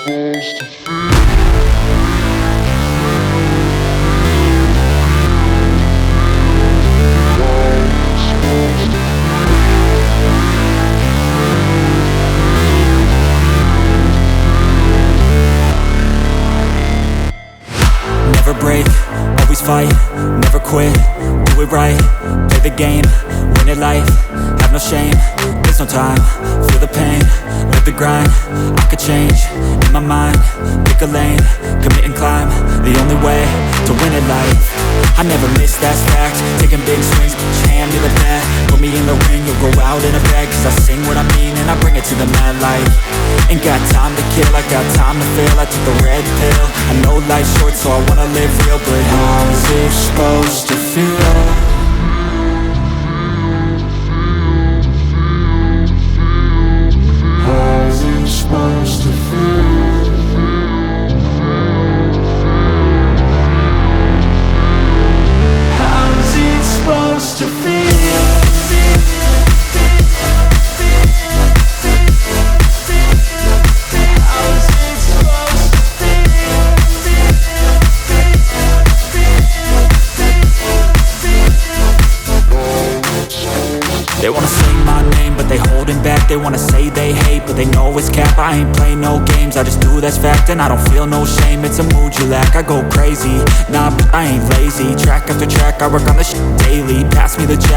Never break, always fight, never quit, do it right, play the game, win it life, have no shame, there's no time, feel the pain, live the grind, I could change, in my mind, pick a lane, commit and climb, the only way to win it life, I never miss, that's fact, taking big swings, put your hand to the bat, put me in the ring, you'll go out in a bag, cause I sing what I mean and I bring it to the mad light, ain't got time to kill, I got time to feel, I took the red pill, I know life's short so I wanna live real, but how's it supposed to feel? How's it supposed to feel? How's it supposed to feel? They wanna say my name, but they holding back. They wanna say they hate, but they know it's cap. I ain't play no games, I just do that's fact. And I don't feel no shame, it's a mood you lack. I go crazy, nah, but I ain't lazy. Track after track, I work on this shit daily. Pass me the jack.